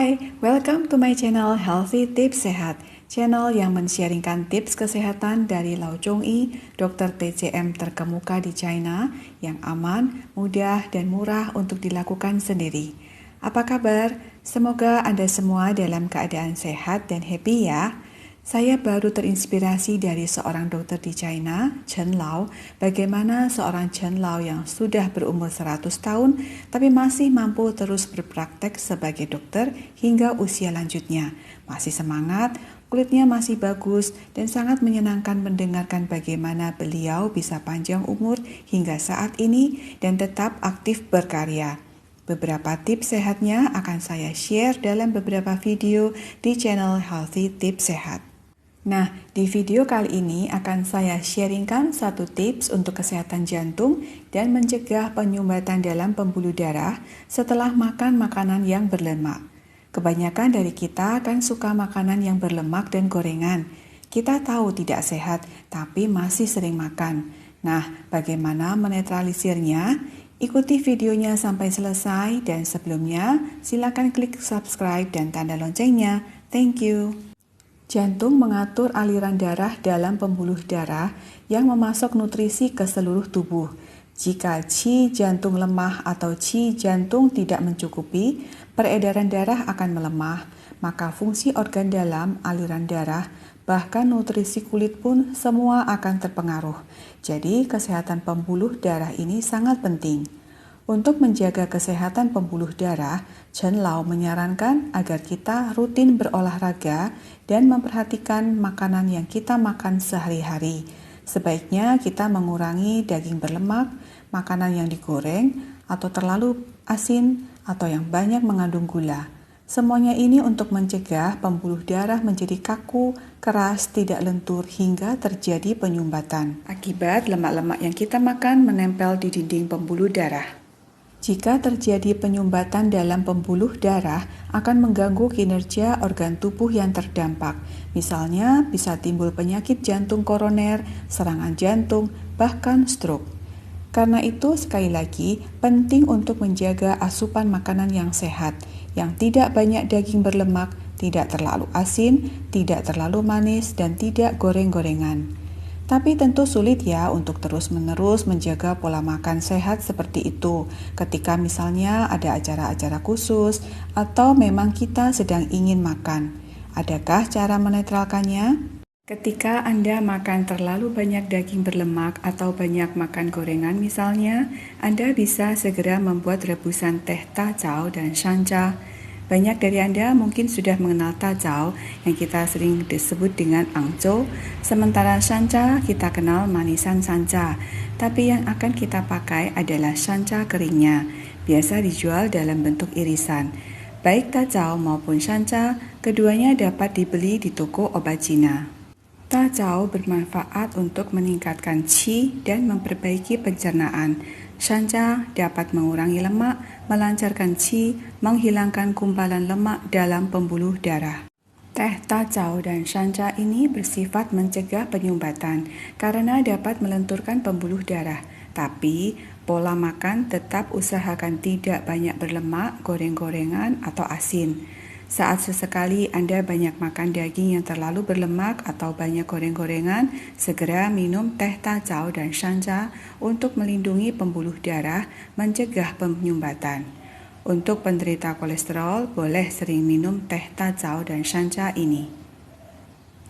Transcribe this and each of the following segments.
Hai, welcome to my channel Healthy Tips Sehat, channel yang men-sharingkan tips kesehatan dari Lau Chong-i, dokter TCM terkemuka di China, yang aman, mudah, dan murah untuk dilakukan sendiri. Apa kabar? Semoga Anda semua dalam keadaan sehat dan happy ya. Saya baru terinspirasi dari seorang dokter di China, Chen Lao, bagaimana seorang Chen Lao yang sudah berumur 100 tahun tapi masih mampu terus berpraktek sebagai dokter hingga usia lanjutnya. Masih semangat, kulitnya masih bagus, dan sangat menyenangkan mendengarkan bagaimana beliau bisa panjang umur hingga saat ini dan tetap aktif berkarya. Beberapa tips sehatnya akan saya share dalam beberapa video di channel Healthy Tips Sehat. Nah, di video kali ini akan saya sharingkan satu tips untuk kesehatan jantung dan mencegah penyumbatan dalam pembuluh darah setelah makan makanan yang berlemak. Kebanyakan dari kita kan suka makanan yang berlemak dan gorengan. Kita tahu tidak sehat, tapi masih sering makan. Nah, bagaimana menetralisirnya? Ikuti videonya sampai selesai dan sebelumnya silakan klik subscribe dan tanda loncengnya. Thank you. Jantung mengatur aliran darah dalam pembuluh darah yang memasok nutrisi ke seluruh tubuh. Jika qi jantung lemah atau qi jantung tidak mencukupi, peredaran darah akan melemah, maka fungsi organ dalam aliran darah, bahkan nutrisi kulit pun semua akan terpengaruh. Jadi, kesehatan pembuluh darah ini sangat penting. Untuk menjaga kesehatan pembuluh darah, Chen Lao menyarankan agar kita rutin berolahraga dan memperhatikan makanan yang kita makan sehari-hari. Sebaiknya kita mengurangi daging berlemak, makanan yang digoreng, atau terlalu asin, atau yang banyak mengandung gula. Semuanya ini untuk mencegah pembuluh darah menjadi kaku, keras, tidak lentur, hingga terjadi penyumbatan. Akibat lemak-lemak yang kita makan menempel di dinding pembuluh darah. Jika terjadi penyumbatan dalam pembuluh darah, akan mengganggu kinerja organ tubuh yang terdampak. Misalnya, bisa timbul penyakit jantung koroner, serangan jantung, bahkan stroke. Karena itu, sekali lagi, penting untuk menjaga asupan makanan yang sehat, yang tidak banyak daging berlemak, tidak terlalu asin, tidak terlalu manis, dan tidak goreng-gorengan. Tapi tentu sulit ya untuk terus-menerus menjaga pola makan sehat seperti itu ketika misalnya ada acara-acara khusus atau memang kita sedang ingin makan. Adakah cara menetralkannya? Ketika Anda makan terlalu banyak daging berlemak atau banyak makan gorengan misalnya, Anda bisa segera membuat rebusan teh tacao dan shancha. Banyak dari Anda mungkin sudah mengenal tacao yang kita sering disebut dengan angco, sementara shancha kita kenal manisan sancha, tapi yang akan kita pakai adalah shancha keringnya, biasa dijual dalam bentuk irisan. Baik tacao maupun shancha, keduanya dapat dibeli di toko obat Cina. Tacao bermanfaat untuk meningkatkan qi dan memperbaiki pencernaan. Shancha dapat mengurangi lemak, melancarkan qi, menghilangkan gumpalan lemak dalam pembuluh darah. Teh tacao dan shancha ini bersifat mencegah penyumbatan karena dapat melenturkan pembuluh darah. Tapi, pola makan tetap usahakan tidak banyak berlemak, goreng-gorengan, atau asin. Saat sesekali Anda banyak makan daging yang terlalu berlemak atau banyak goreng-gorengan, segera minum teh tacao dan shancha untuk melindungi pembuluh darah, mencegah penyumbatan. Untuk penderita kolesterol, boleh sering minum teh tacao dan shancha ini.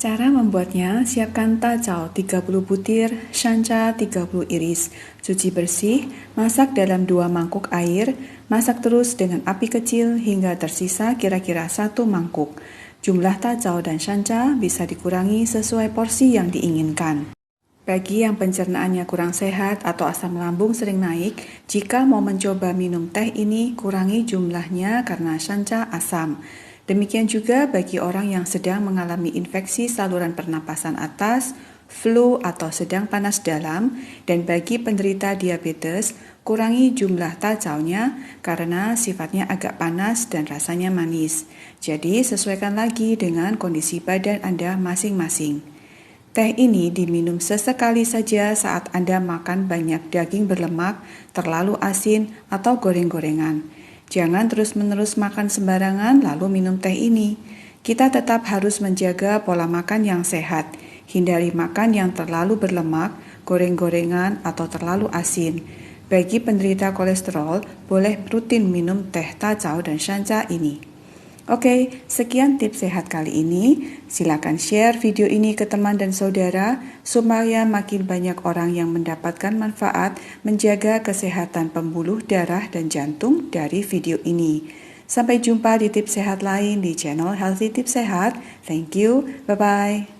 Cara membuatnya, siapkan tacao 30 butir, shancha 30 iris, cuci bersih, masak dalam 2 mangkuk air, masak terus dengan api kecil hingga tersisa kira-kira 1 mangkuk. Jumlah tacao dan shancha bisa dikurangi sesuai porsi yang diinginkan. Bagi yang pencernaannya kurang sehat atau asam lambung sering naik, jika mau mencoba minum teh ini, kurangi jumlahnya karena shancha asam. Demikian juga bagi orang yang sedang mengalami infeksi saluran pernapasan atas, flu atau sedang panas dalam, dan bagi penderita diabetes, kurangi jumlah tacaonya karena sifatnya agak panas dan rasanya manis. Jadi sesuaikan lagi dengan kondisi badan Anda masing-masing. Teh ini diminum sesekali saja saat Anda makan banyak daging berlemak, terlalu asin, atau goreng-gorengan. Jangan terus-menerus makan sembarangan lalu minum teh ini. Kita tetap harus menjaga pola makan yang sehat. Hindari makan yang terlalu berlemak, goreng-gorengan, atau terlalu asin. Bagi penderita kolesterol, boleh rutin minum teh tacau dan shancha ini. Oke, sekian tips sehat kali ini. Silakan share video ini ke teman dan saudara supaya makin banyak orang yang mendapatkan manfaat menjaga kesehatan pembuluh darah dan jantung dari video ini. Sampai jumpa di tips sehat lain di channel Healthy Tips Sehat. Thank you. Bye-bye.